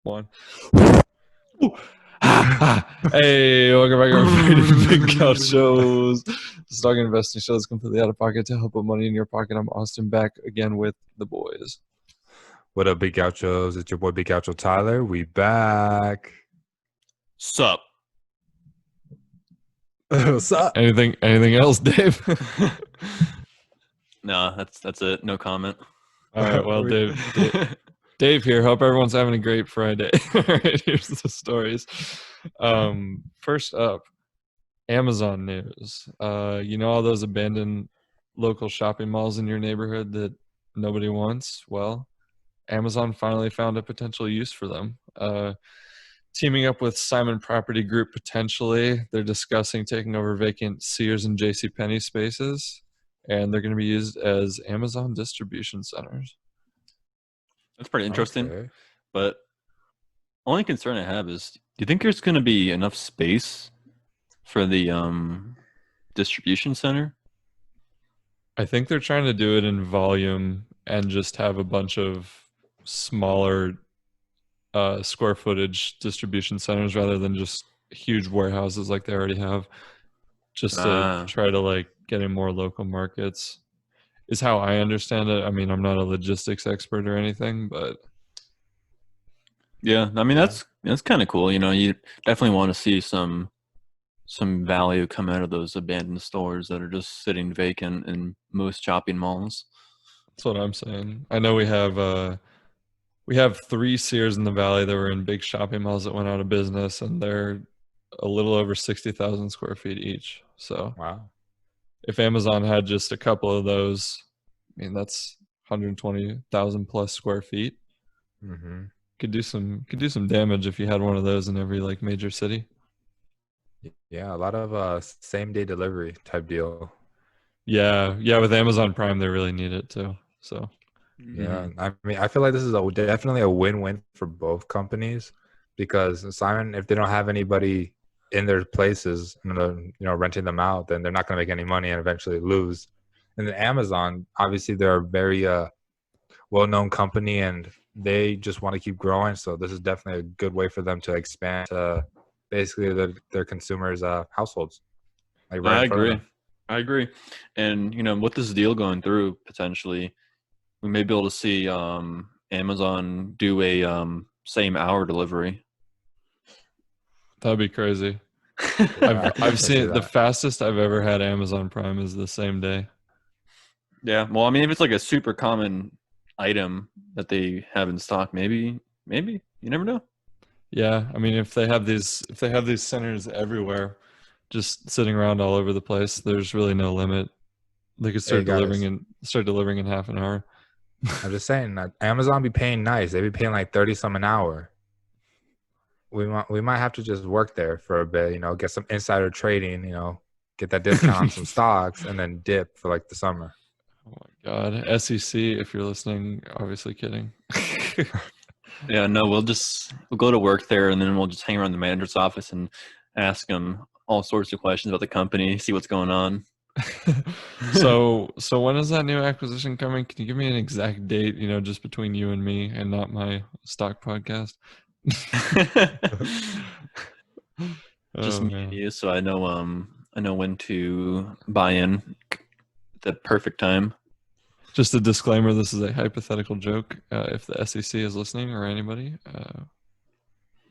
One. Hey, welcome back everybody to the Big Couch Shows. The stock investing show is completely out of pocket to help put money in your pocket. I'm Austin, back again with the boys. What up, Big Gauchos? It's your boy Big Gaucho Tyler. We back. Sup? What's up? Anything else, Dave? No, that's it. No comment. All right, well, Dave here. Hope everyone's having a great Friday. All right, here's the stories. First up, Amazon news. You know all those abandoned local shopping malls in your neighborhood that nobody wants? Well, Amazon finally found a potential use for them. Teaming up with Simon Property Group, potentially, they're discussing taking over vacant Sears and JCPenney spaces, and they're going to be used as Amazon distribution centers. That's pretty interesting. Okay. But only concern I have is, do you think there's going to be enough space for the distribution center? I think they're trying to do it in volume and just have a bunch of smaller square footage distribution centers rather than just huge warehouses like they already have, just to try to like get in more local markets is how I understand it. I mean, I'm not a logistics expert or anything, but yeah, I mean that's kind of cool. You know, you definitely want to see some value come out of those abandoned stores that are just sitting vacant in most shopping malls. that's what I'm saying. I know we have 3 Sears in the Valley that were in big shopping malls that went out of business, and they're a little over 60,000 square feet each. So Wow. if Amazon had just a couple of those, I mean, that's 120,000 plus square feet. Mm-hmm. Could do some damage if you had one of those in every like major city. Yeah, a lot of same day delivery type deal. Yeah, with Amazon Prime, they really need it too. So Yeah, I mean, I feel like this is definitely a win-win for both companies, because Simon, if they don't have anybody in their places, renting them out, then they're not going to make any money and eventually lose. And then Amazon, obviously, they're a very well-known company and they just want to keep growing. So this is definitely a good way for them to expand to basically their consumers' households. Like right I in front of agree. them. I agree. And with this deal going through, potentially, we may be able to see Amazon do a same hour delivery. that'd be crazy. Yeah, I've seen the that. fastest I've ever had Amazon Prime is the same day. Yeah, well, I mean, if it's like a super common item that they have in stock, maybe you never know. Yeah, I mean, if they have these centers everywhere, just sitting around all over the place, there's really no limit. They could Hey, guys. start delivering in half an hour. I'm just saying that Amazon be paying nice. They be paying like 30 some an hour. We might have to just work there for a bit, get some insider trading, get that discount on some stocks and then dip for like the summer. Oh my God, SEC! If you're listening, obviously kidding. Yeah, no, we'll go to work there, and then we'll just hang around the manager's office and ask him all sorts of questions about the company, see what's going on. So when is that new acquisition coming? Can you give me an exact date? Just between you and me, and not my stock podcast. Just Oh, me man. and you, so I know when to buy in at the perfect time. Just a disclaimer: this is a hypothetical joke. If the SEC is listening or anybody,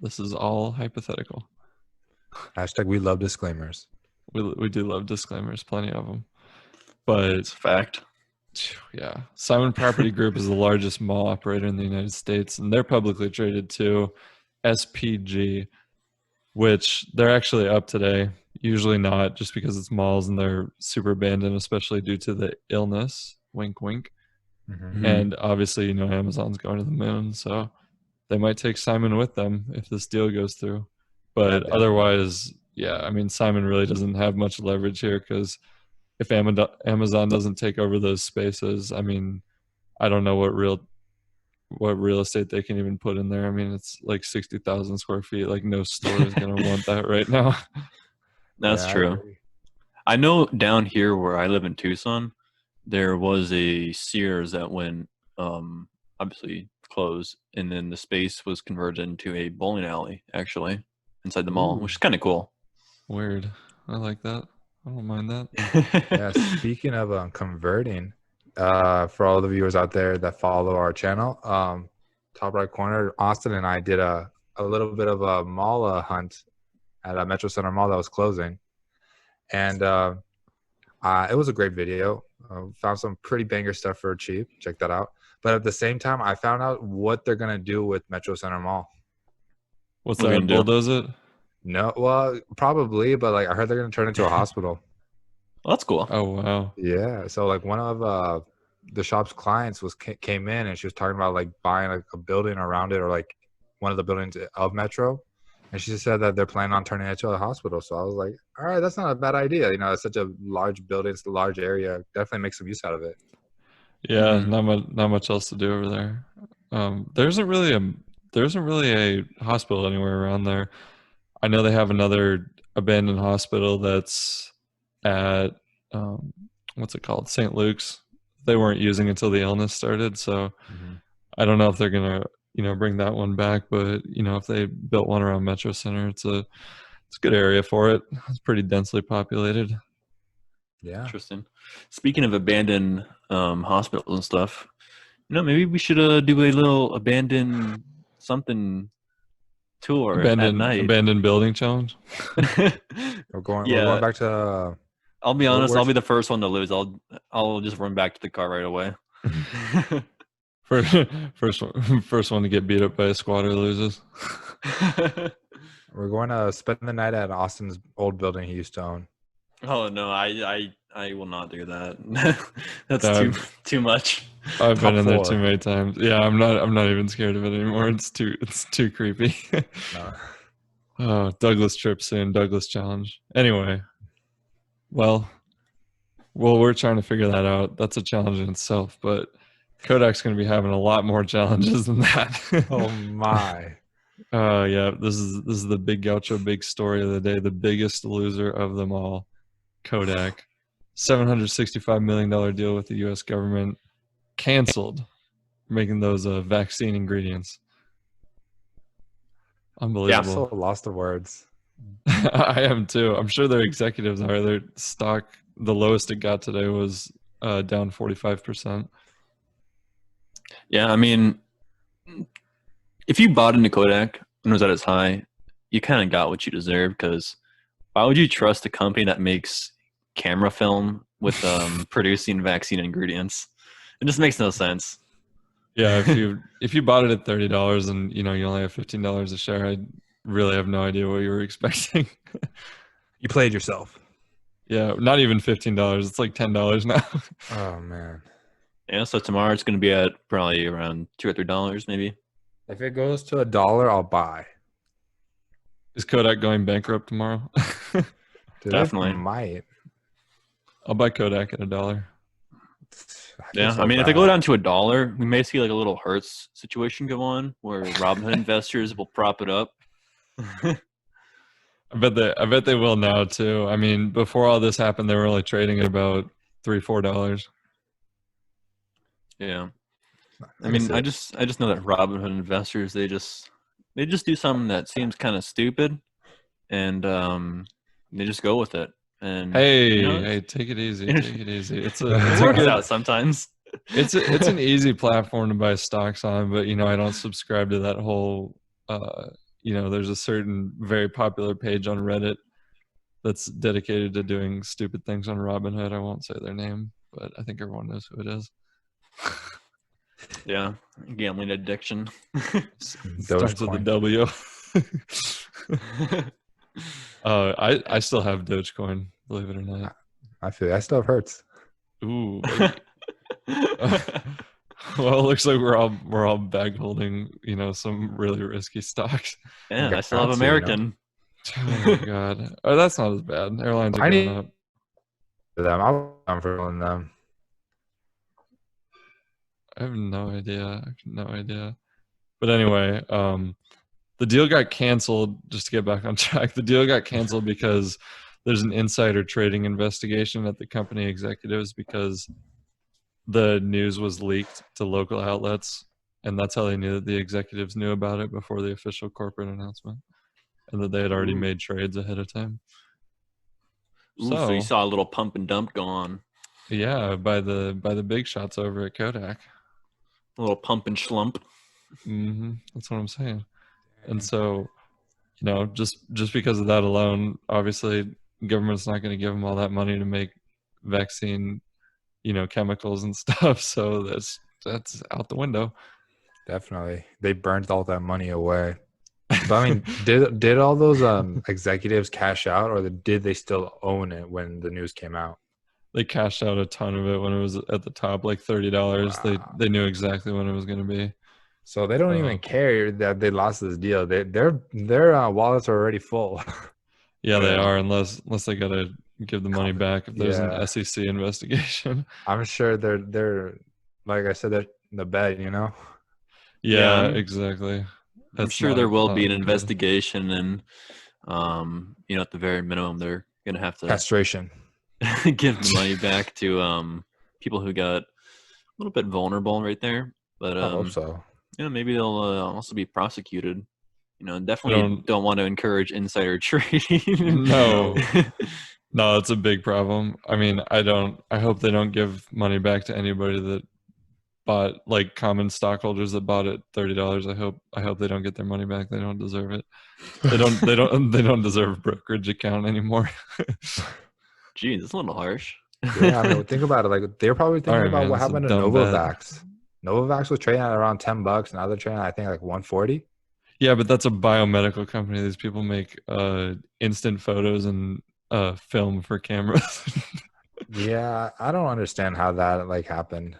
this is all hypothetical. Hashtag we love disclaimers. We do love disclaimers, plenty of them. But It's a fact. yeah, Simon Property Group is the largest mall operator in the United States, and they're publicly traded too. SPG, which they're actually up today. Usually not, just because it's malls and they're super abandoned, especially due to the illness. Wink, wink. Mm-hmm. And obviously, Amazon's going to the moon, so they might take Simon with them if this deal goes through. But otherwise, yeah, I mean, Simon really doesn't have much leverage here, because if Amazon doesn't take over those spaces, I mean, I don't know what real estate they can even put in there. I mean, it's like 60,000 square feet. Like, no store is going to want that right now. That's Yeah, true. I know down here where I live in Tucson, there was a Sears that went obviously close, and then the space was converted into a bowling alley, actually, inside the mall, Ooh. which is kind of cool. Weird. I like that. I don't mind that. Yeah, speaking of converting, for all the viewers out there that follow our channel, top right corner, Austin and I did a little bit of a mall hunt at a Metro Center mall that was closing, and it was a great video. Found some pretty banger stuff for cheap. Check that out. But at the same time, I found out what they're gonna do with Metro Center Mall. What's What are we that? gonna do? Bulldoze it? No, well, probably, but like I heard they're gonna turn it into a hospital. Well, that's cool. Oh wow. Yeah, so like one of the shop's clients came in and she was talking about like buying like a building around it or like one of the buildings of Metro, and she said that they're planning on turning it into a hospital. So I was like, all right, that's not a bad idea. You know, it's such a large building, it's a large area. Definitely make some use out of it. Yeah, Mhm. not much else to do over there. There isn't really a hospital anywhere around there. I know they have another abandoned hospital that's at what's it called? St. Luke's. They weren't using until the illness started, so I don't know if they're gonna, bring that one back. But if they built one around Metro Center, it's a good area for it. It's pretty densely populated. Yeah. Interesting. Speaking of abandoned hospitals and stuff, maybe we should do a little abandoned something tour at night. Abandoned building challenge. We're going Yeah, back to I'll be honest. I'll where's- be the first one to lose. I'll just run back to the car right away. First one to get beat up by a squatter loses. we're going to spend the night at Austin's old building he used to own. Oh no, I will not do that. That's No, too much. I've Top been in there floor. too many times. Yeah, I'm not even scared of it anymore. It's too creepy. No. Oh, Douglas trip soon. Douglas challenge. Anyway, well, we're trying to figure that out. That's a challenge in itself, but Kodak's going to be having a lot more challenges than that. Oh my. Yeah, this is the big gaucho, big story of the day. The biggest loser of them all, Kodak. $765 million deal with the U.S. government canceled, making those vaccine ingredients. Unbelievable. So lost of words. I am too. I'm sure their executives are. Their stock, the lowest it got today was down 45%. Yeah, I mean, if you bought into Kodak and was at its high, you kind of got what you deserve. Because why would you trust a company that makes camera film with producing vaccine ingredients? It just makes no sense. Yeah, if you bought it at $30 and you only have $15 a share, I really have no idea what you were expecting. You played yourself. Yeah, not even $15. It's like $10 now. Oh man. Yeah, so tomorrow it's going to be at probably around $2 or $3, maybe. If it goes to $1, I'll buy. Is Kodak going bankrupt tomorrow? Dude, Definitely. it might. I'll buy Kodak at $1. Yeah, I mean, if they go down to $1, we may see like a little Hertz situation go on where Robinhood investors will prop it up. I bet they will now too. I mean, before all this happened, they were only trading at about $3-4. Yeah, I mean, I just know that Robinhood investors they just do something that seems kind of stupid, and they just go with it. And hey, take it easy. Take it easy. It works out sometimes. It's an easy platform to buy stocks on, but I don't subscribe to that whole. There's a certain very popular page on Reddit that's dedicated to doing stupid things on Robinhood. I won't say their name, but I think everyone knows who it is. Yeah, gambling addiction. Starts with a W. I still have Dogecoin, believe it or not. I feel it. I still have Hertz. Ooh. Well, it looks like we're all bag holding, some really risky stocks. Yeah, I still have American. Oh my god. Oh, that's not as bad. Airlines are going up. I'm for them. I have no idea. But anyway, the deal got canceled. Just to get back on track, the deal got canceled because there's an insider trading investigation at the company executives because the news was leaked to local outlets and that's how they knew that the executives knew about it before the official corporate announcement, and that they had already made trades ahead of time. So you saw a little pump and dump go on. Yeah, by the big shots over at Kodak. A little pump and schlump. That's what I'm saying. And so, just because of that alone, obviously, government's not going to give them all that money to make vaccine, chemicals and stuff. So that's out the window. Definitely, they burned all that money away. But I mean, did all those executives cash out, or did they still own it when the news came out? They cashed out a ton of it when it was at the top, like $30. Wow. They knew exactly when it was going to be. So they don't even care that they lost this deal. Their wallets are already full. Yeah, they are, unless they got to give the money back if there's an SEC investigation. I'm sure they're like I said, they're in the bed, Yeah, exactly. I'm sure there will be an investigation, and at the very minimum, they're gonna have to castration. give the money back to people who got a little bit vulnerable right there. But I hope so. Maybe they'll also be prosecuted. Definitely don't want to encourage insider trading. No, it's a big problem. I mean, I hope they don't give money back to anybody that bought, like common stockholders that bought at $30. I hope they don't get their money back. They don't deserve it. They don't deserve a brokerage account anymore. Geez, that's a little harsh. Yeah, I mean, think about it. Like they're probably thinking about what happened to Novavax. Novavax was trading at around $10. Now they're trading at, I think, like $140. Yeah, but that's a biomedical company. These people make instant photos and film for cameras. Yeah, I don't understand how that happened.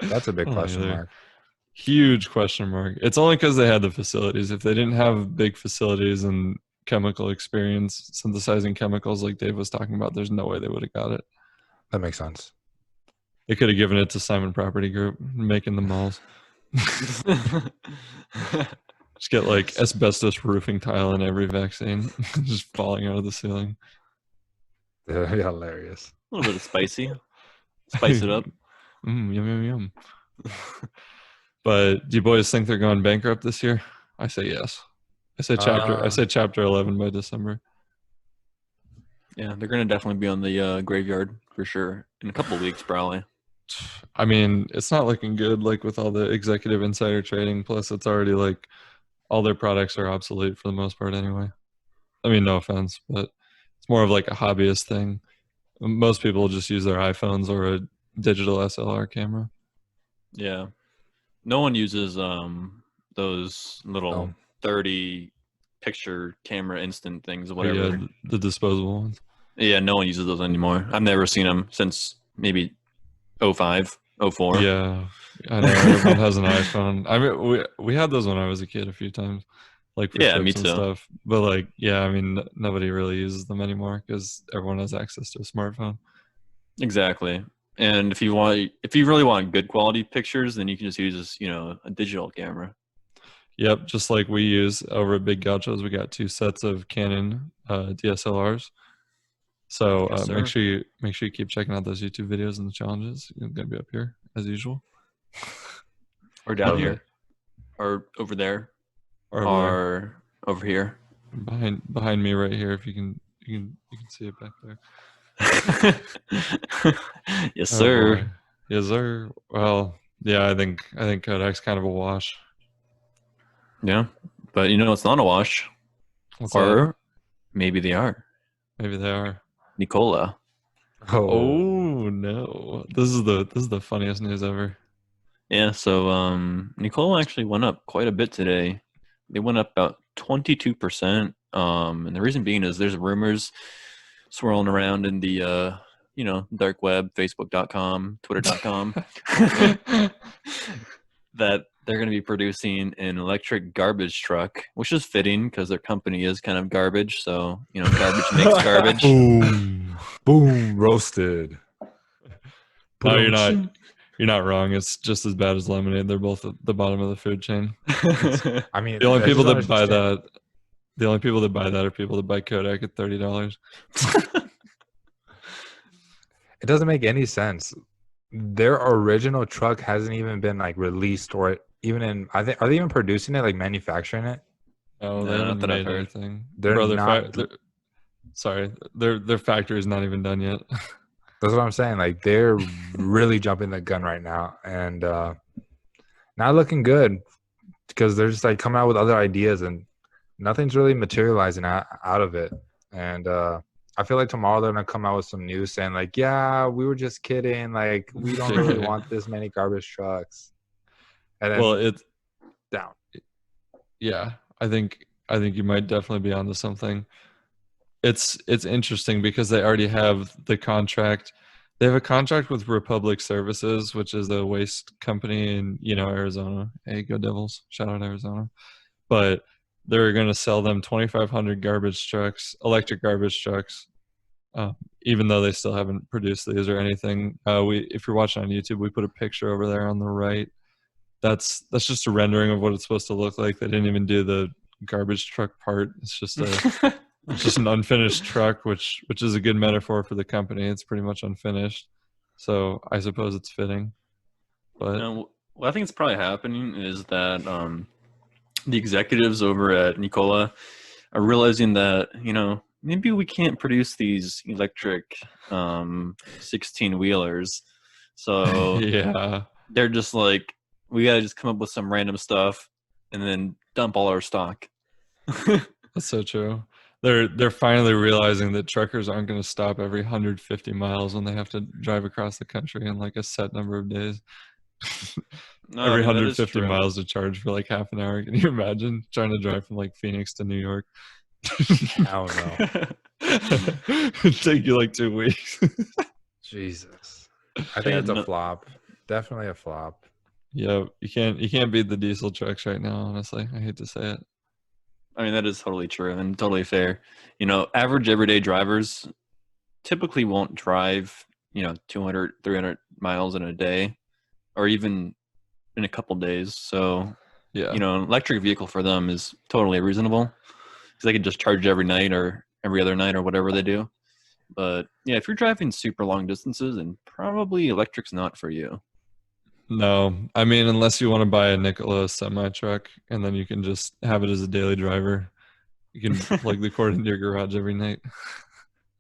That's a big question mark. Huge question mark. It's only because they had the facilities. If they didn't have big facilities and chemical experience synthesizing chemicals like Dave was talking about, there's no way they would have got it. That makes sense. They could have given it to Simon Property Group, making the malls. Just get like asbestos roofing tile in every vaccine, just falling out of the ceiling. That'd be hilarious. A little bit of spicy. Spice it up. Yum, yum, yum. But do you boys think they're going bankrupt this year? I say yes. I say chapter 11 by December. Yeah, they're going to definitely be on the graveyard for sure in a couple of weeks, probably. I mean, it's not looking good, like with all the executive insider trading. Plus, it's already like all their products are obsolete for the most part anyway. I mean, no offense, but it's more of like a hobbyist thing. Most people just use their iPhones or a digital SLR camera. Yeah. No one uses those little 30 picture camera instant things or whatever. Yeah, the disposable ones. Yeah, no one uses those anymore. I've never seen them since maybe 05, 04. Yeah, I know. Everyone has an iPhone. I mean, we had those when I was a kid a few times, like for trips me and too. stuff. But like, yeah, I mean, nobody really uses them anymore because everyone has access to a smartphone. Exactly. And if you really want good quality pictures, then you can just use a digital camera. Yep, just like we use over at Big Gauchos, we got 2 sets of Canon DSLRs. So Yes, make sure you keep checking out those YouTube videos and the challenges. You're gonna be up here as usual, or down here, or over there, or over here, behind me right here. If you can see it back there. Yes, sir. Boy. Yes, sir. Well, yeah, I think Kodak's kind of a wash. Yeah, but it's not a wash. What's that? Maybe they are. Maybe they are. Nikola. Oh no! This is the funniest news ever. Yeah. So Nikola actually went up quite a bit today. They went up about 22%. And the reason being is there's rumors swirling around in the dark web, Facebook.com, Twitter.com, that they're going to be producing an electric garbage truck, which is fitting because their company is kind of garbage. So, garbage makes garbage. Boom, roasted. No, you're not wrong. It's just as bad as lemonade. They're both at the bottom of the food chain. I mean, the only people that buy that are people that buy Kodak at $30. It doesn't make any sense. Their original truck hasn't even been released, or even in, I think, are they even producing it, like manufacturing it? No, No, they not haven't that I've made heard. anything. They're Bro, not. sorry, their factory is not even done yet. That's what I'm saying. Like they're really jumping the gun right now, and not looking good because they're just like coming out with other ideas, and nothing's really materializing out of it. And I feel like tomorrow they're gonna come out with some news saying like, "Yeah, we were just kidding. Like we don't really JK. want this many garbage trucks." And Well, then it's down. yeah. I think you might definitely be onto something. It's interesting because they already have the contract. They have a contract with Republic Services, which is a waste company in Arizona. Hey, go Devils! Shout out Arizona. But they're going to sell them 2,500 garbage trucks, electric garbage trucks, even though they still haven't produced these or anything. If you're watching on YouTube, we put a picture over there on the right. That's just a rendering of what it's supposed to look like. They didn't even do the garbage truck part. It's just an unfinished truck, which is a good metaphor for the company. It's pretty much unfinished, so I suppose it's fitting. But What I think is probably happening is that the executives over at Nikola are realizing that maybe we can't produce these electric 16 wheelers, so yeah, they're just like, we gotta just come up with some random stuff and then dump all our stock. that's so true. They're finally realizing that truckers aren't going to stop every 150 miles when they have to drive across the country in like a set number of days. No, Every I mean, that is 150 true. miles to charge for like half an hour. Can you imagine trying to drive from like Phoenix to New York? Hell no. It'd take you like 2 weeks. Jesus. I think Yeah, it's a no- flop. Definitely a flop. Yeah, you can't beat the diesel trucks right now, honestly. I hate to say it. I mean, that is totally true and totally fair. Average everyday drivers typically won't drive 200, 300 miles in a day, or even in a couple days. So Yeah. an electric vehicle for them is totally reasonable because they can just charge every night or every other night or whatever they do. But yeah, if you're driving super long distances, then probably electric's not for you. No, I mean, unless you want to buy a Nikola semi truck and then you can just have it as a daily driver. You can plug the cord into your garage every night.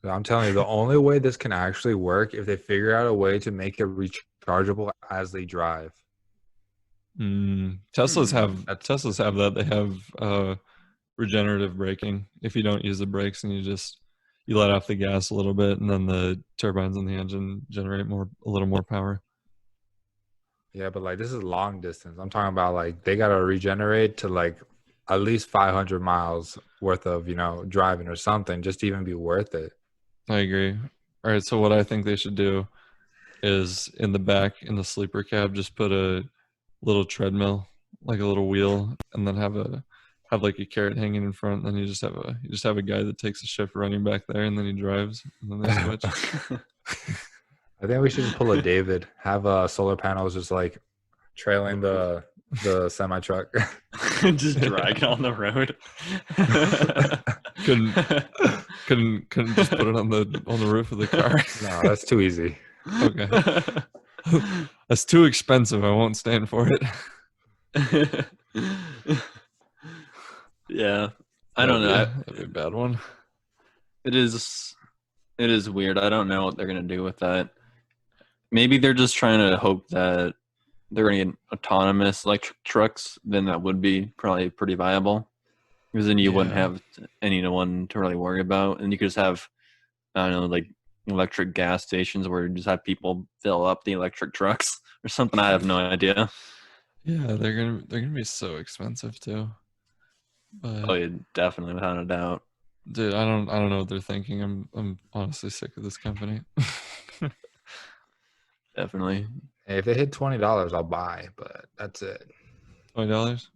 I'm telling you, the only way this can actually work if they figure out a way to make it rechargeable as they drive. Teslas have that. They have regenerative braking. If you don't use the brakes and you let off the gas a little bit, and then the turbines in the engine generate a little more power. Yeah, but like this is long distance. I'm talking about like they gotta regenerate to like at least 500 miles worth of driving or something just to even be worth it. I agree. All right, so what I think they should do is in the back in the sleeper cab just put a little treadmill, like a little wheel, and then have like a carrot hanging in front. And then you just have a guy that takes a shift running back there, and then he drives, and then they switch. I think we should just pull a David, have solar panels just like trailing the semi truck. Just drag it on the road. couldn't just put it on the roof of the car. No, that's too easy. Okay. That's too expensive. I won't stand for it. Yeah. I don't know. That'd be a bad one. It is weird. I don't know what they're going to do with that. Maybe they're just trying to hope that they're going to get autonomous electric trucks. Then that would be probably pretty viable. Because then you wouldn't have anyone to really worry about. And you could just have, I don't know, like electric gas stations where you just have people fill up the electric trucks or something. I have no idea. Yeah, they're gonna be so expensive too. But Oh, yeah, definitely, without a doubt. dude, I don't know what they're thinking. I'm honestly sick of this company. Definitely. Hey, if they hit $20, I'll buy, but that's it. $20?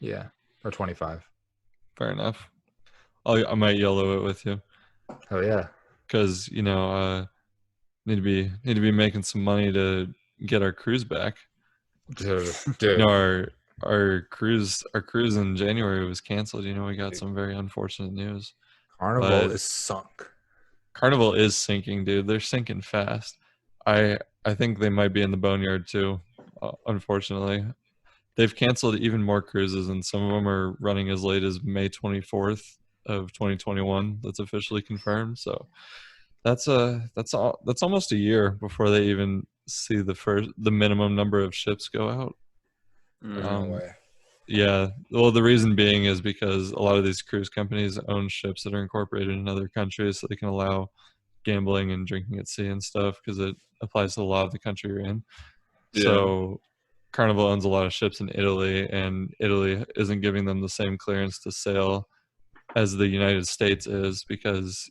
Yeah, or 25. Fair enough. I might yellow it with you. Oh yeah, Because need to be making some money to get our cruise back. dude. Our cruise in January was canceled. We got some very unfortunate news. Carnival is sunk. Carnival is sinking, dude. They're sinking fast. I think they might be in the boneyard too, unfortunately. they've canceled even more cruises, and some of them are running as late as May 24th of 2021. That's officially confirmed. So that's almost a year before they even see the minimum number of ships go out. There's no way. Yeah. Well, the reason being is because a lot of these cruise companies own ships that are incorporated in other countries, so they can allow gambling and drinking at sea and stuff because it applies to the law of the country you're in. Yeah. So Carnival owns a lot of ships in Italy, and Italy isn't giving them the same clearance to sail as the United States is, because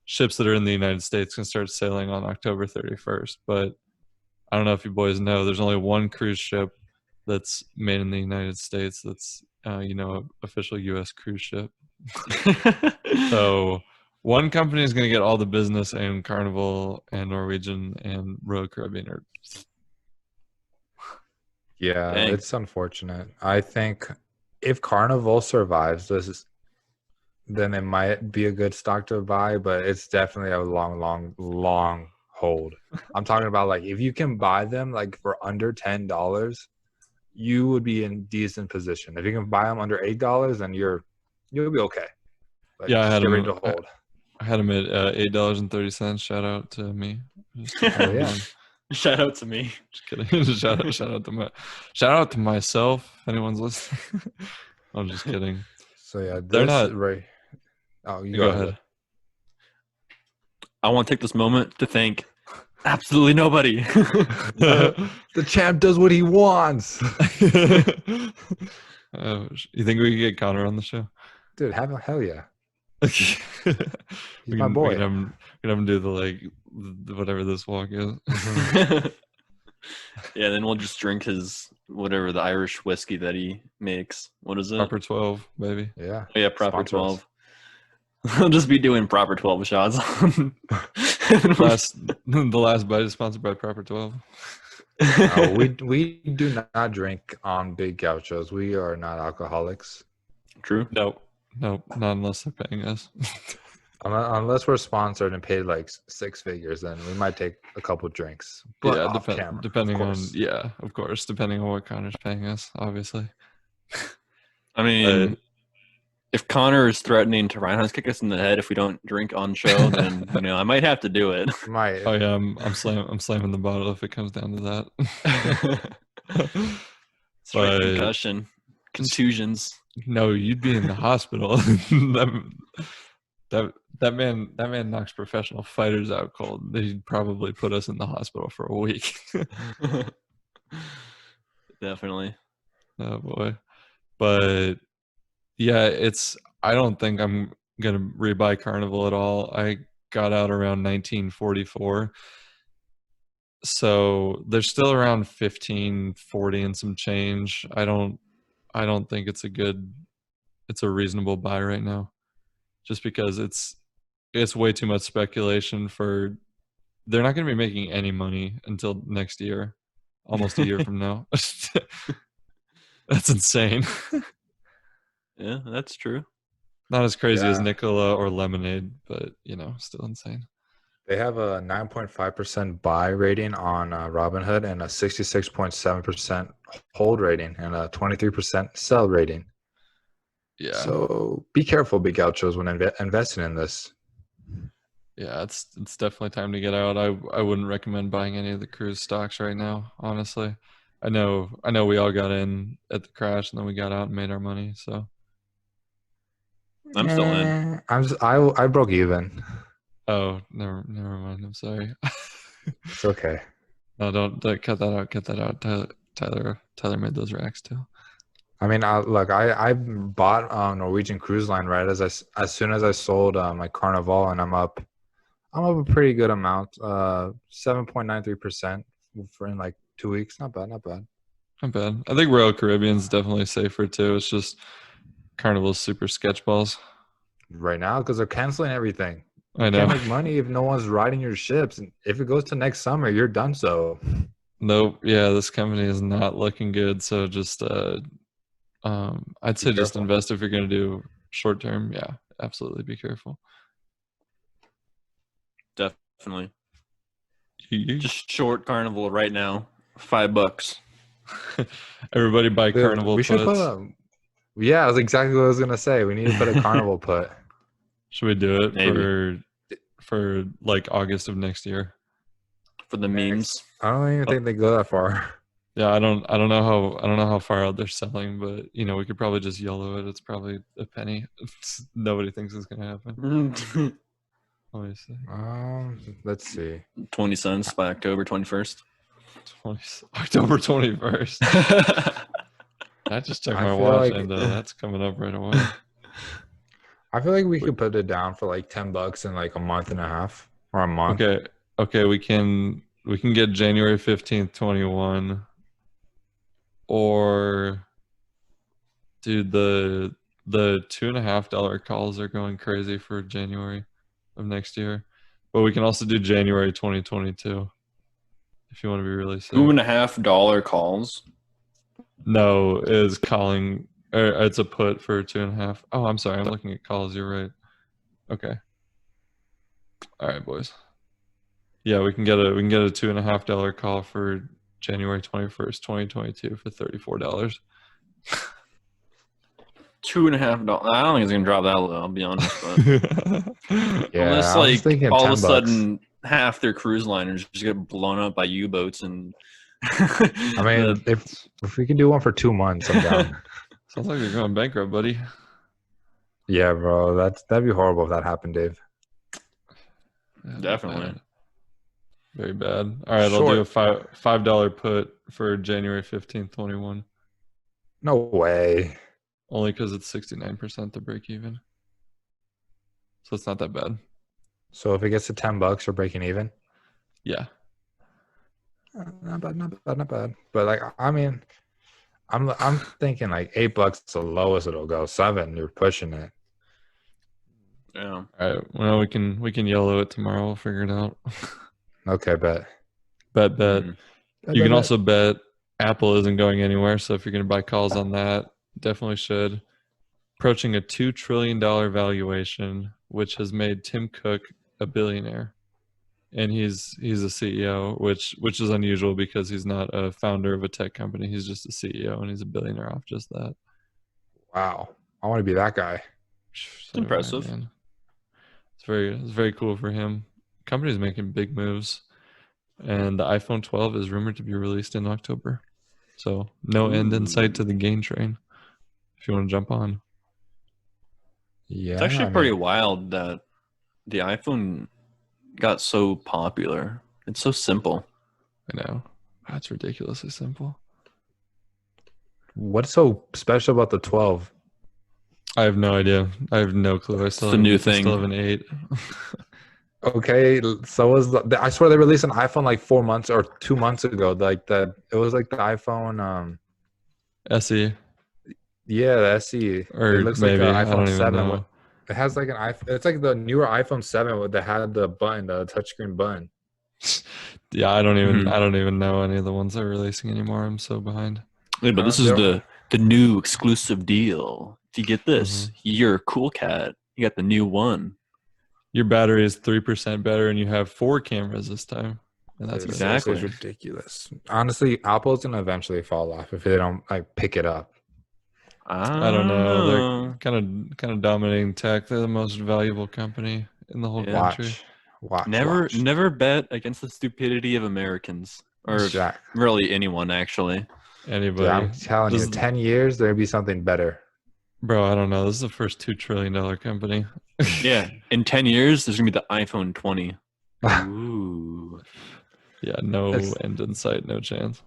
ships that are in the United States can start sailing on October 31st. But I don't know if you boys know, there's only one cruise ship that's made in the United States that's, official U.S. cruise ship. So one company is going to get all the business, and Carnival and Norwegian and Royal Caribbean are. Yeah, Dang. it's unfortunate. I think if Carnival survives this, then it might be a good stock to buy, but it's definitely a long hold. I'm talking about, like, if you can buy them like for under $10, you would be in decent position. If you can buy them under $8, then you'll be okay. Like, Yeah, I had get ready them. to hold. I had them at $8.30. Shout out to me. Hell yeah. Shout out to me. Just kidding. Shout out to myself. If anyone's listening, I'm just kidding. So yeah, They're not. right. Oh, you Go ahead. I want to take this moment to thank absolutely nobody. The champ does what he wants. You think we could get Connor on the show? Dude, hell yeah. He's my boy. We can have him do whatever this walk is. Yeah, then we'll just drink his whatever the Irish whiskey that he makes. What is it? Proper 12, baby. Yeah. Oh, yeah, proper Sponsors. 12. I'll just be doing proper 12 shots. The last bite is sponsored by Proper 12. We do not drink on Big Gauchos. We are not alcoholics. True. Nope, not unless they're paying us. Unless we're sponsored and paid like six figures, then we might take a couple drinks. But Yeah, off camera, depending of on course. of course, depending on what Connor's paying us, obviously. I mean, if Connor is threatening to Reinhardt kick us in the head if we don't drink on show, then I might have to do it. Might. Oh yeah, I'm slamming the bottle if it comes down to that. Straight But- concussion, contusions. No, you'd be in the hospital. That man knocks professional fighters out cold. They'd probably put us in the hospital for a week. Definitely. Oh boy. But yeah, I don't think I'm gonna rebuy Carnival at all. I got out around 1944. So they're still around 1540 and some change. I don't think it's a reasonable buy right now. Just because it's way too much speculation they're not going to be making any money until next year, almost a year from now. That's insane. Yeah, that's true. Not as crazy as Yeah. Nikola or Lemonade, but still insane. They have a 9.5% buy rating on Robinhood and a 66.7% hold rating and a 23% sell rating. Yeah. So be careful, Big Gauchos, when investing in this. Yeah, it's definitely time to get out. I wouldn't recommend buying any of the cruise stocks right now, honestly. I know we all got in at the crash and then we got out and made our money, so I'm still in. I broke even. oh, never mind. I'm sorry. It's okay. No, don't cut that out. Tyler made those racks too. I mean, I bought Norwegian Cruise Line right as soon as I sold my Carnival, and I'm up a pretty good amount, 7.93% for in like 2 weeks. Not bad. Not bad. I think Royal Caribbean's definitely safer too. It's just Carnival's super sketch balls. Right now, because they're canceling everything. I You know. can't make money if no one's riding your ships, and if it goes to next summer, you're done. So Nope. Yeah, this company is not looking good. So just I'd say just careful. invest if you're gonna do short term. Yeah, absolutely be careful. Definitely. You Just short Carnival right now. $5. Everybody buy Dude, Carnival we should puts. put yeah, that's exactly what I was gonna say. We need to put a Carnival put. Should we do it Maybe. for like August of next year? For the memes. I don't even think they go that far. Yeah, I don't know how far out they're selling, but we could probably just yellow it. It's probably a penny. Nobody thinks it's gonna happen. Let me see. Let's see. 20 cents by October 21st. October 21st. I just checked I my feel watch like- and that's coming up right away. I feel like we could put it down for like $10 in like a month and a half or a month. Okay, we can get January 15th, 21. Or dude, the $2.50 calls are going crazy for January of next year. But we can also do January 2022 if you want to be really safe. $2.50 calls. No, is calling or it's a put for 2.5. Oh, I'm sorry, I'm looking at calls. You're right. Okay. All right, boys. Yeah, we can get a $2.50 call for January 21st, 2022 for $34. $2.50. I don't think it's gonna drop that low. I'll be honest, but Yeah, unless I was like thinking all of a $10. sudden half their cruise liners just get blown up by U-boats and. I mean, if we can do one for 2 months, I'm down. Sounds like you're going bankrupt, buddy. Yeah, bro, that'd be horrible if that happened, Dave. Yeah, Definitely. bad. Very bad. All right, I'll do a $5 put for January 15th, 21. No way. Only because it's 69% to break even. So it's not that bad. So if it gets to $10, we're breaking even. Yeah. Not bad, not bad, not bad. But like, I mean, I'm thinking like $8 is the lowest it'll go. 7, you're pushing it. Yeah. All right. Well, we can yellow it tomorrow. We'll figure it out. Okay, bet. Bet. Mhm. You can also bet Apple isn't going anywhere. So if you're going to buy calls on that, definitely should. Approaching a $2 trillion valuation, which has made Tim Cook a billionaire. And he's a CEO, which is unusual because he's not a founder of a tech company. He's just a CEO, and he's a billionaire off just that. Wow, I want to be that guy. So, Impressive. man. It's very cool for him. Company's making big moves, and the iPhone 12 is rumored to be released in October. So no end in sight to the gain train. If you want to jump on, Yeah, It's actually pretty wild that the iPhone got so popular. It's so simple. I know that's ridiculously simple. What's so special about the 12? I have no idea. I have no clue. I still the have, new I thing. still have an 8. Okay, so was I swear they released an iPhone like 4 months or 2 months ago. It was like the iPhone SE yeah, the SE. or It looks maybe like I the don't iPhone even 7. know. It has like an iPhone. It's like the newer iPhone 7 that had the button, the touchscreen button. Yeah, I don't Mhm. even know any of the ones they're releasing anymore. I'm so behind. Yeah, but this is the new exclusive deal. If you get this, you're a cool cat. You got the new one. Your battery is 3% better, and you have 4 cameras this time. And that's Exactly. It's ridiculous. Honestly, Apple's gonna eventually fall off if they don't like pick it up. I don't know. They're kind of dominating tech. They're the most valuable company in the whole Yeah. country. Watch. Never bet against the stupidity of Americans, or Jack. really anyone actually. Anybody? Dude, I'm telling This you, is- 10 years there'll be something better. Bro, I don't know. This is the first $2 trillion company. Yeah, in 10 years, there's gonna be the iPhone 20. Ooh. Yeah, no It's- end in sight, no chance.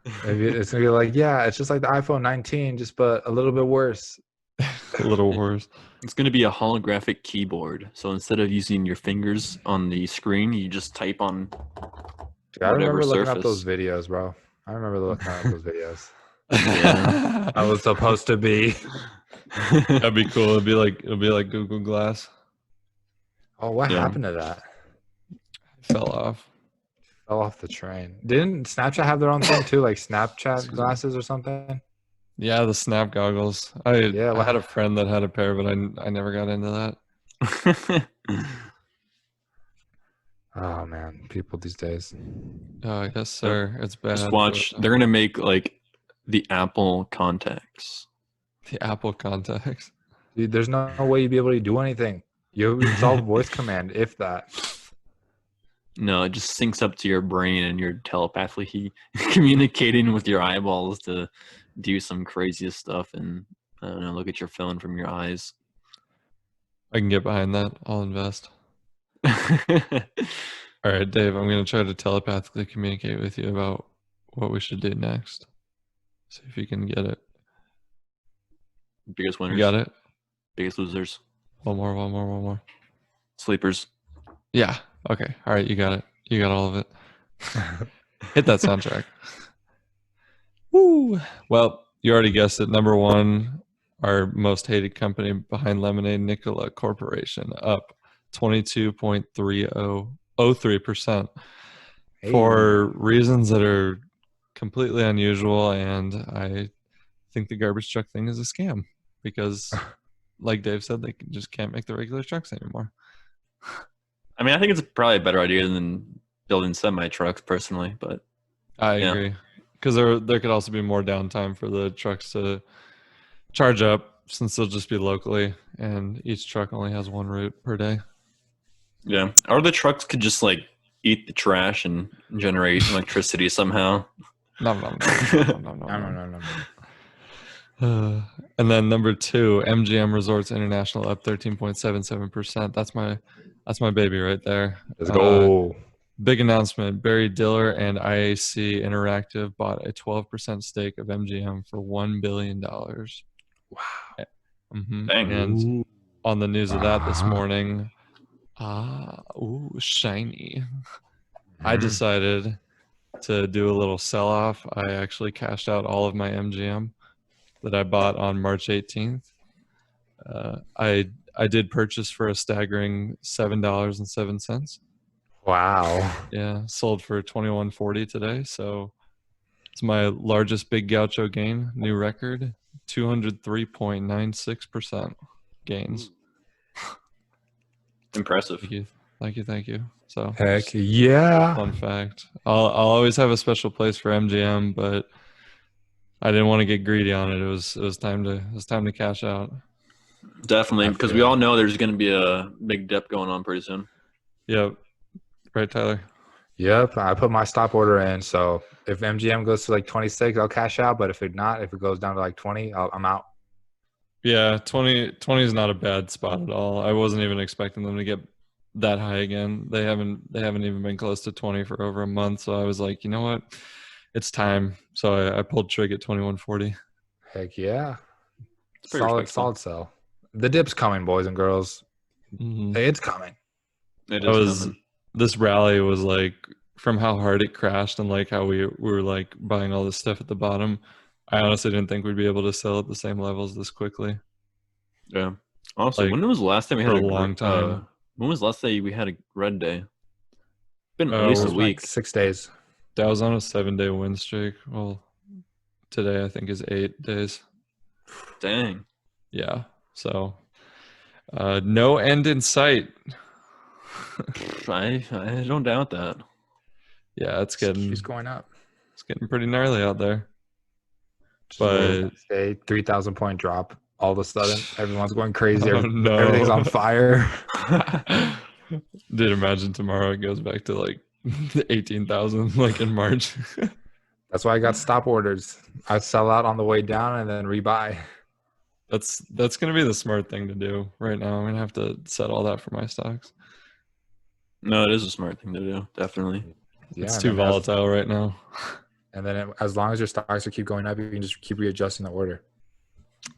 It's gonna be like, yeah, it's just like the iPhone 19, just but a little bit worse. A little worse. It's gonna be a holographic keyboard. So instead of using your fingers on the screen, you just type on Dude, I whatever remember looking up surface. those videos, bro. I remember looking up those videos. Yeah. I was supposed to be. That'd be cool. It'll be like Google Glass. Oh, what Yeah. happened to that? Fell off. Fell off the train. Didn't Snapchat have their own thing too, like Snapchat Excuse me. glasses or something? Yeah, the Snap goggles. I had a friend that had a pair, but I never got into that. Oh man, people these days. Oh yes, sir. It's bad. Just watch. but- They're gonna make like the Apple contacts. The Apple contacts. Dude, there's no way you'd be able to do anything. It's all voice command, if that. No, it just syncs up to your brain and you're telepathically communicating with your eyeballs to do some craziest stuff and, I don't know, look at your phone from your eyes. I can get behind that. I'll invest. All right, Dave, I'm going to try to telepathically communicate with you about what we should do next. See if you can get it. Biggest winners. You got it? Biggest losers. One more. Sleepers. Yeah. Okay. All right, you got it. You got all of it. Hit that soundtrack. Woo! Well, you already guessed it. Number one, our most hated company behind Lemonade, Nikola Corporation, up 22.3003% for reasons that are completely unusual, and I think the garbage truck thing is a scam because, like Dave said, they just can't make the regular trucks anymore. I mean, I think it's probably a better idea than building semi-trucks, personally, but I agree. Because there could also be more downtime for the trucks to charge up since they'll just be locally, and each truck only has one route per day. Yeah. Or the trucks could just, like, eat the trash and generate electricity somehow. No. No. And then number two, MGM Resorts International up 13.77%. That's my baby right there. Let's go. Big announcement. Barry Diller and IAC Interactive bought a 12% stake of MGM for $1 billion. Wow. Mm-hmm. Dang. And on the news of that this morning, shiny. I decided to do a little sell-off. I actually cashed out all of my MGM that I bought on March 18th. I did purchase for a staggering $7.07. Wow. Yeah, sold for $21.40 today. So it's my largest big gaucho gain, new record, 203.96% gains. Impressive. Thank you. So heck yeah. Fun fact. I'll always have a special place for MGM, but I didn't want to get greedy on it. It was time to cash out. Definitely, because we all know there's going to be a big dip going on pretty soon. Yep. Right, Tyler? Yep. I put my stop order in. So if MGM goes to like 26, I'll cash out. But if it goes down to like 20, I'm out. Yeah, 20 is not a bad spot at all. I wasn't even expecting them to get that high again. They haven't even been close to 20 for over a month. So I was like, you know what? It's time. So I pulled trig at 21.40. Heck yeah. Solid sell. The dip's coming, boys and girls. Mm-hmm. It's coming. It is coming. This rally was like, from how hard it crashed and like how we were like buying all this stuff at the bottom, I honestly didn't think we'd be able to sell at the same levels this quickly. Yeah. Also, Like, when was the last time we had a long time? When was the last day we had a red day? Been at least a week. Like 6 days. That was on a 7-day win streak. Well, today I think is 8 days. Dang. Yeah. So no end in sight. I don't doubt that. Yeah, it's getting going up. It's getting pretty gnarly out there. But a 3,000 point drop. All of a sudden, everyone's going crazy. Oh, no. Everything's on fire. Dude, imagine tomorrow it goes back to like 18,000 like in March. That's why I got stop orders. I sell out on the way down and then rebuy. That's going to be the smart thing to do right now. I'm going to have to set all that for my stocks. No, it is a smart thing to do. Definitely. Yeah, it's too volatile right now. And then as long as your stocks will keep going up, you can just keep readjusting the order.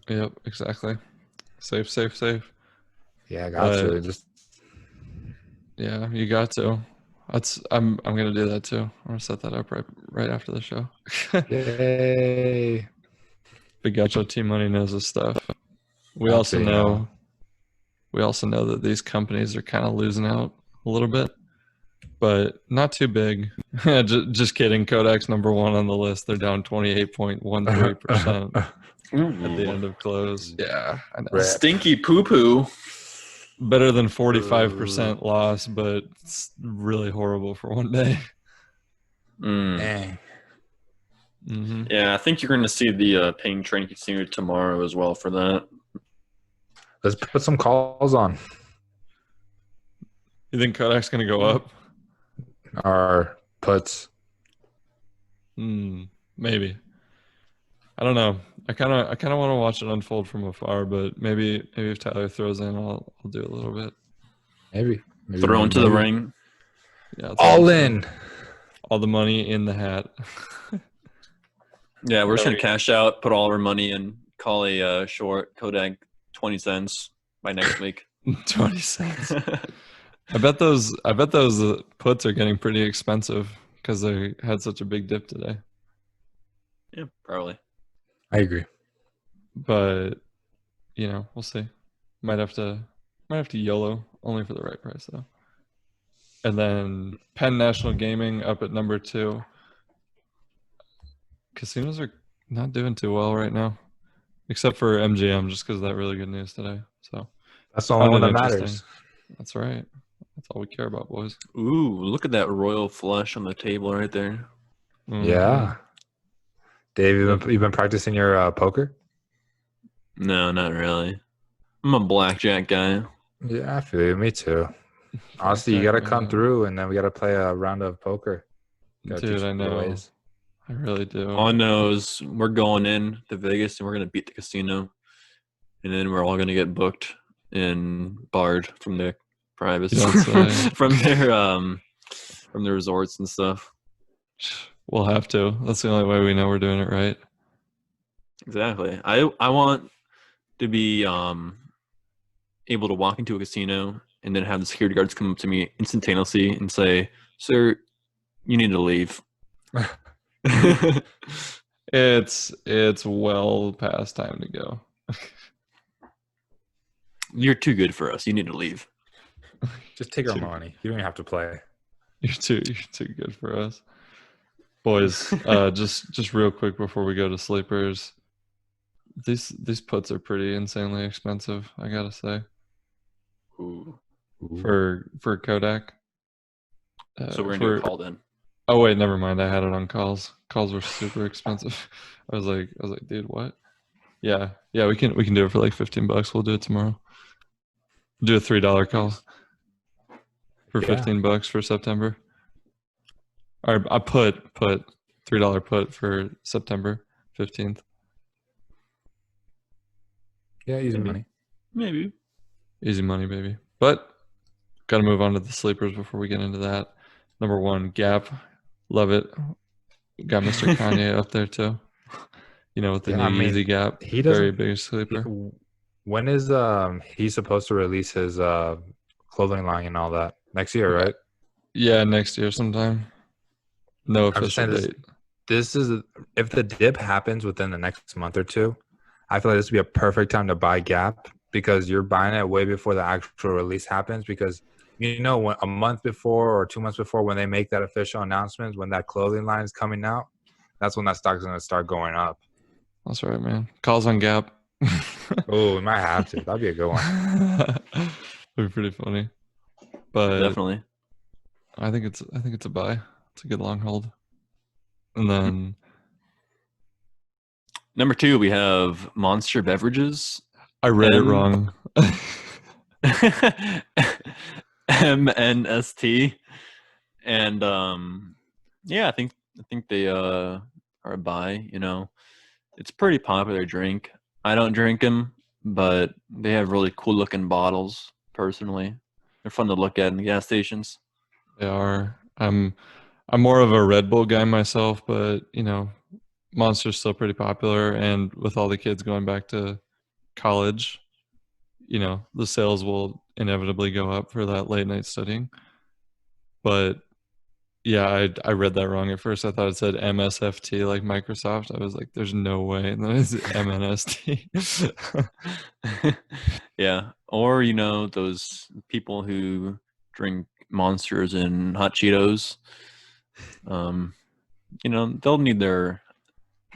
Yep, exactly. Safe. Yeah, I got to. Yeah, you got to. I'm gonna do that too. I'm gonna set that up right after the show. Yay! Big Gacho Team Money knows this stuff. We also know that these companies are kind of losing out a little bit, but not too big. just kidding. Kodak's number one on the list. They're down 28.13% at the end of close. Yeah, I know. Stinky poo poo. Better than 45% loss, but it's really horrible for one day. Dang. Mm-hmm. Yeah, I think you're going to see the paying trend continue tomorrow as well for that. Let's put some calls on You think Kodak's gonna go up? our puts. Maybe. I don't know. I kind of want to watch it unfold from afar, but maybe if Tyler throws in, I'll do a little bit. Maybe Throw into the ring. Yeah, that's all what I'm in. saying. All the money in the hat. Yeah, we're just going to cash out, put all our money in, call a short Kodak 20 cents by next week. 20 cents. I bet those puts are getting pretty expensive because they had such a big dip today. Yeah, probably. I agree. But we'll see. Might have to YOLO only for the right price though. And then Penn National Gaming up at number 2. Casinos are not doing too well right now, except for MGM, just because of that really good news today. So that's the only one that interesting. matters. That's right. That's all we care about, boys. Ooh, look at that royal flush on the table right there. Mm-hmm. Yeah. Dave, you've been practicing your poker? No, not really. I'm a blackjack guy. Yeah, I feel you. Me too. Honestly, you got to come through, and then we got to play a round of poker. Dude, I know. I really do. All I know is we're going in to Vegas, and we're going to beat the casino. And then we're all going to get booked and barred from their privacy. from their resorts and stuff. We'll have to. That's the only way we know we're doing it right. Exactly. I want to be able to walk into a casino and then have the security guards come up to me instantaneously and say, "Sir, you need to leave." It's well past time to go. You're too good for us. You need to leave. Just take our money. You don't even have to play. You're too good for us. Boys, just real quick before we go to sleepers. These puts are pretty insanely expensive, I gotta say. Ooh. For Kodak. So we're gonna do a call then. Oh wait, never mind. I had it on calls. Calls were super expensive. I was like, dude, what? Yeah, we can do it for like $15. We'll do it tomorrow. Do a $3 call for $15 for September. Or I put $3 put for September 15th. Yeah, easy money. Maybe. Easy money, baby. But gotta move on to the sleepers before we get into that. Number 1, Gap. Love it. Got Mr. Kanye up there too. With the new Yeezy Gap. He very big sleeper. When is he supposed to release his clothing line and all that? Next year, right? Yeah, next year sometime. No official date. This is if the dip happens within the next month or two, I feel like this would be a perfect time to buy Gap because you're buying it way before the actual release happens because when a month before or 2 months before when they make that official announcement, when that clothing line is coming out, that's when that stock's going to start going up. That's right, man. Calls on Gap. Oh, we might have to. That'd be a good one. That'd be pretty funny. But definitely. I think it's a buy. It's a good long hold. And then number 2, we have Monster Beverages. I read it wrong. MNST. And I think they are a buy, It's a pretty popular drink. I don't drink them, but they have really cool looking bottles personally. They're fun to look at in the gas stations. They are. I'm more of a Red Bull guy myself, but Monster's still pretty popular, and with all the kids going back to college, the sales will inevitably go up for that late night studying. But yeah, I read that wrong at first. I thought it said MSFT like Microsoft. I was like, there's no way. And then it's MNST. Yeah. Or, those people who drink Monsters and Hot Cheetos, they'll need their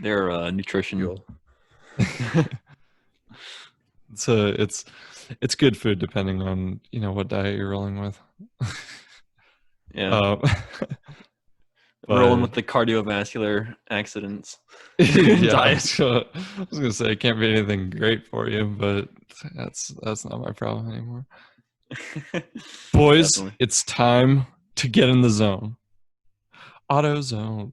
nutrition. So it's good food depending on, what diet you're rolling with. Yeah. Rolling with the cardiovascular accidents. Yeah, I Diet. was gonna say it can't be anything great for you, but that's not my problem anymore. Boys, Definitely. it's time to get in the zone. AutoZone.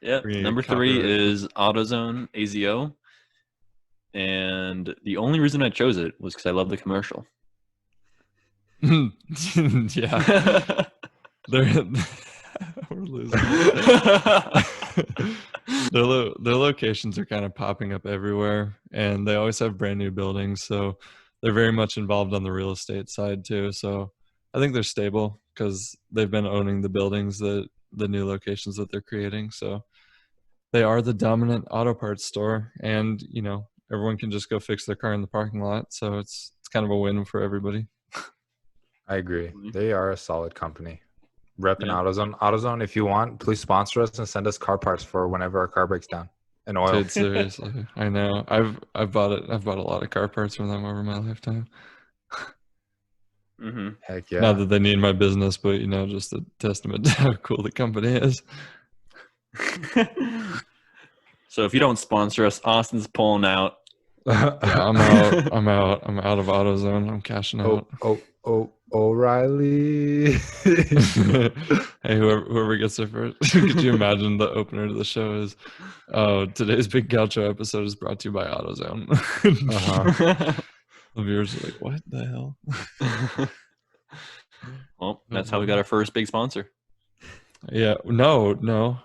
Yep. We're gonna Number get 3 copyright. is AutoZone AZO. And the only reason I chose it was because I love the commercial. Yeah, they're we're losing. Their locations are kind of popping up everywhere, and they always have brand new buildings, so they're very much involved on the real estate side too. So I think they're stable because they've been owning the buildings that the new locations that they're creating. So they are the dominant auto parts store, and everyone can just go fix their car in the parking lot. So it's kind of a win for everybody. I agree. They are a solid company. Repping Yeah. AutoZone. AutoZone, if you want, please sponsor us and send us car parts for whenever our car breaks down. And oil. Dude, seriously, I know. I've bought it. I've bought a lot of car parts from them over my lifetime. Mm-hmm. Heck yeah. Not that they need my business, but just a testament to how cool the company is. So if you don't sponsor us, Austin's pulling out. Yeah, I'm out. I'm out of AutoZone. I'm cashing out. O'Reilly. Hey, whoever gets there first. Could you imagine the opener to the show is, "Oh, today's Big Gaucho episode is brought to you by AutoZone." The viewers are like, "What the hell?" Well, that's how we got our first big sponsor. Yeah, no.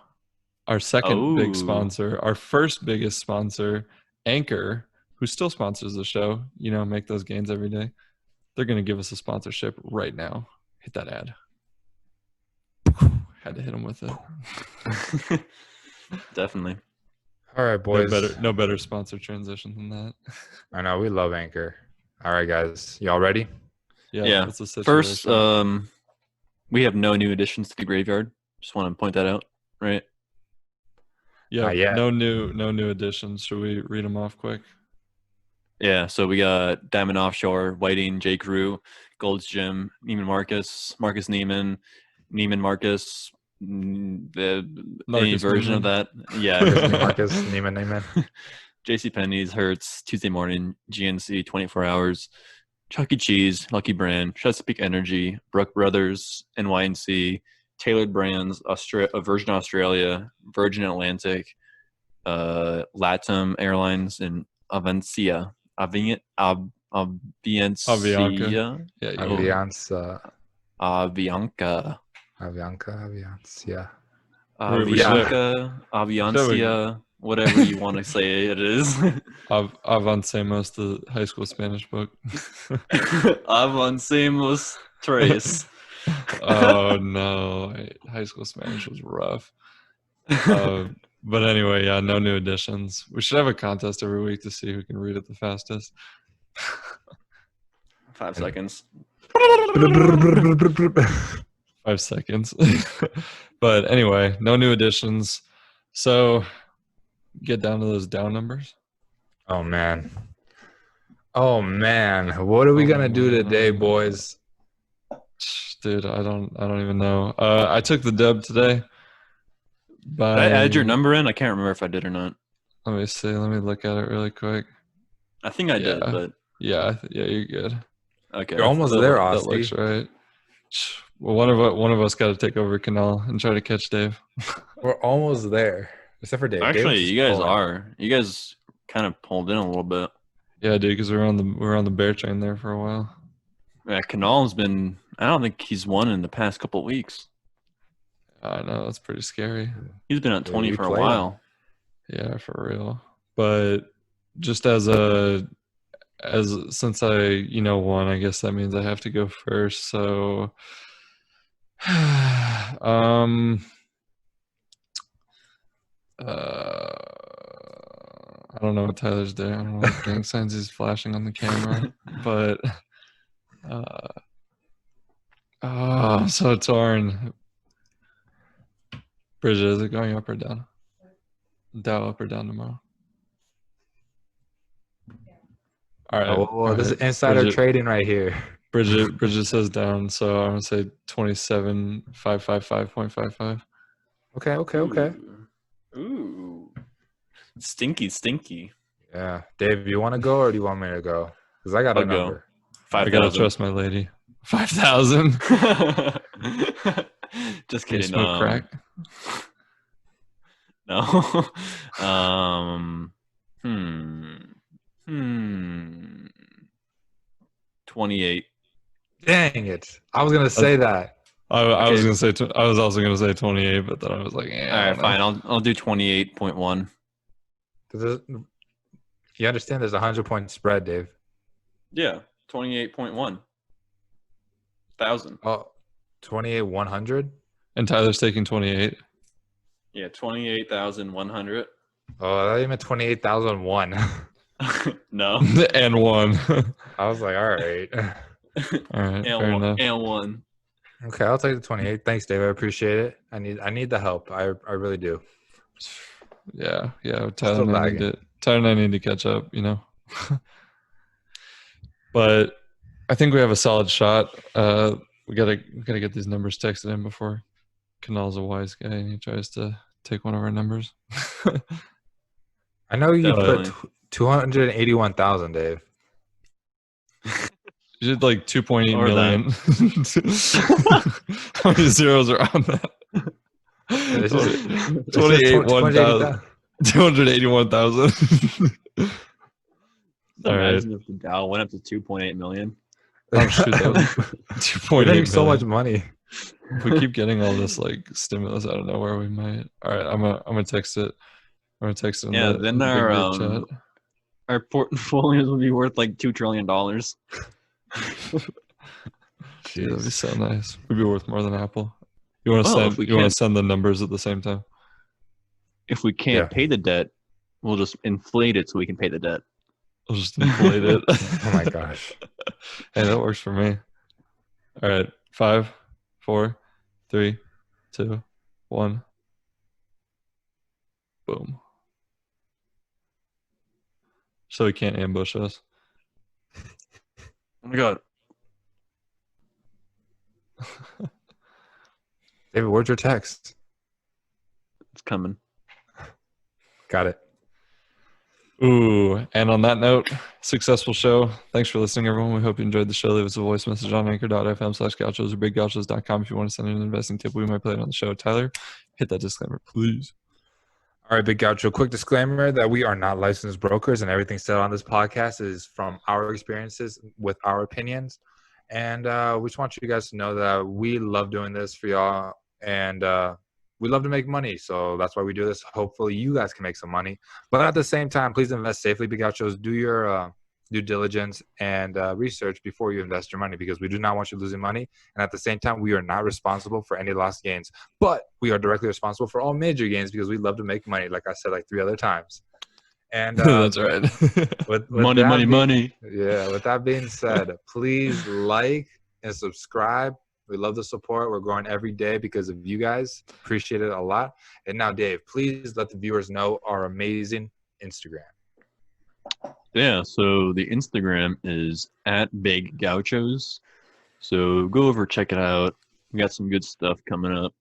Our second big Oh. sponsor, our first biggest sponsor, Anchor, who still sponsors the show, make those gains every day. They're going to give us a sponsorship right now. Hit that ad. Had to hit them with it. Definitely. All right, boys. No better sponsor transition than that. I know, we love Anchor. All right, guys. Y'all ready? Yeah. What's the situation? First, we have no new additions to the graveyard. Just want to point that out, right? Yeah, no new additions. Should we read them off quick? Yeah, so we got Diamond Offshore, Whiting, J. Crew, Gold's Gym, Neiman Marcus, Marcus Neiman, Neiman Marcus, any Marcus version Neiman. of that. Yeah. Marcus Neiman. JCPenney's, Hertz, Tuesday Morning, GNC, 24 Hours, Chuck E. Cheese, Lucky Brand, Chesapeake Energy, Brook Brothers, NYNC, Tailored Brands, Virgin Australia, Virgin Atlantic, LATAM Airlines, and Avencia. Avianca. Yeah, Avianca. Avianca. Aviancia, whatever you want to say it is. Avancemos, the high school Spanish book. Avancemos tres. Oh no, high school Spanish was rough. But anyway, yeah, no new additions. We should have a contest every week to see who can read it the fastest. 5 seconds. 5 seconds. But anyway, no new additions. So get down to those down numbers. Oh man. What are we gonna do today, boys? Dude, I don't even know. I took the dub today. Did I add your number in? I can't remember if I did or not. Let me see. Let me look at it really quick. I think I did, but yeah, you're good. Okay, you're almost there, Austin. That looks right. Well, one of us got to take over Canal and try to catch Dave. We're almost there, except for Dave. Actually, you guys are. You guys kind of pulled in a little bit. Yeah, dude, because we're on the bear train there for a while. Yeah, Canal's been. I don't think he's won in the past couple of weeks. I know, that's pretty scary. He's been at 20 for a while. Yeah, for real. But just since I won, I guess that means I have to go first. So I don't know what Tyler's doing. I don't know what gang signs he's flashing on the camera, but I'm so torn. Bridget, is it going up or down? Dow up or down tomorrow? All right. This is insider trading right here. Bridget says down, so I'm gonna say 27,555.55. Okay. Ooh. Stinky. Yeah, Dave, you want to go or do you want me to go? Because I got I'll a go. number. I gotta 5,000. trust my lady. 5,000. Just Can you kidding. smoke crack? No. 28. Dang it! I was gonna say that. I was Okay. gonna say. I was also gonna say 28, but then I was like, All I right, don't know. fine. I'll do 28.1. You understand? There's a 100-point spread, Dave. Yeah, 28.1 thousand. Oh, 28,100. And Tyler's taking 28. Yeah, 28,100. Oh, I thought you meant 28,001. No. And one. I was like, all right. All right, fair enough. And one. Okay, I'll take the 28. Thanks, Dave. I appreciate it. I need the help. I really do. Yeah. Tyler Still and I need to catch up, you know. But I think we have a solid shot. We gotta get these numbers texted in before Canal's a wise guy and he tries to take one of our numbers. I know you Definitely. put 281,000, Dave. You did like 2.8 Or million. How many zeros are on that? It's just 281,000. 281,000. All right. Imagine if the Dow went up to 2.8 million. Oh shoot, that was 2.8 We're so million. much money. If we keep getting all this like stimulus out of nowhere, we might. All right, I'm gonna text it. I'm gonna text it in Yeah, the, then in the big our group chat. our portfolios will be worth like $2 trillion. Gee, that'd be so nice. We'd be worth more than Apple. You want to Well, if send? we You want can't- to send the numbers at the same time? If we can't Yeah. pay the debt, we'll just inflate it so we can pay the debt. I'll just inflate it. Oh my gosh. Hey, that works for me. All right, 5, 4, 3, 2, 1. Boom. So he can't ambush us. Oh my god. David, where's your text? It's coming. Got it. Ooh, and on that note, successful show. Thanks for listening, everyone. We hope you enjoyed the show. Leave us a voice message on anchor.fm/gauchos or biggauchos.com if you want to send in an investing tip. We might play it on the show. Tyler, hit that disclaimer, please. All right, Big Gaucho, quick disclaimer that we are not licensed brokers and everything said on this podcast is from our experiences with our opinions. And we just want you guys to know that we love doing this for y'all and we love to make money. So that's why we do this. Hopefully you guys can make some money. But at the same time, please invest safely, Big Gauchos. Do your due diligence and research before you invest your money because we do not want you losing money. And at the same time, we are not responsible for any lost gains. But we are directly responsible for all major gains because we love to make money, like I said like 3 other times. And That's right. with Money, that money, being- money. Yeah, with that being said, please like and subscribe. We love the support. We're growing every day because of you guys. Appreciate it a lot. And now, Dave, please let the viewers know our amazing Instagram. Yeah, so the Instagram is at Big Gauchos. So go over, check it out. We got some good stuff coming up.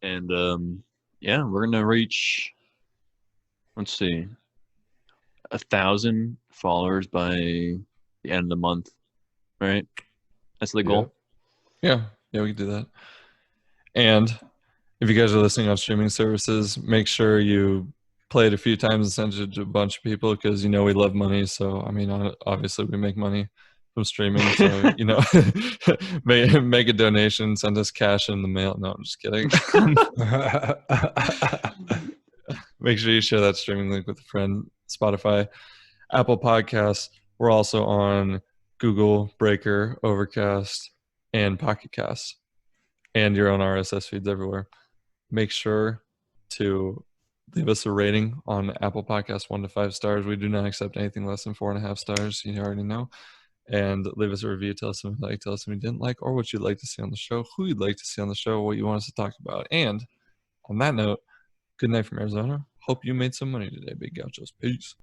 And yeah, we're gonna reach, let's see, 1,000 followers by the end of the month. Right? That's the goal. Yeah, we can do that. And if you guys are listening on streaming services, make sure you play it a few times and send it to a bunch of people because, we love money. So, I mean, obviously we make money from streaming. So, make a donation, send us cash in the mail. No, I'm just kidding. Make sure you share that streaming link with a friend. Spotify, Apple Podcasts. We're also on Google, Breaker, Overcast, and Pocket Casts, and your own RSS feeds everywhere. Make sure to leave us a rating on Apple Podcasts, 1 to 5 stars. We do not accept anything less than 4.5 stars. You already know. And leave us a review. Tell us something you liked, tell us something you didn't like, or what you'd like to see on the show, who you'd like to see on the show, what you want us to talk about. And on that note, good night from Arizona. Hope you made some money today, Big Gauchos. Peace.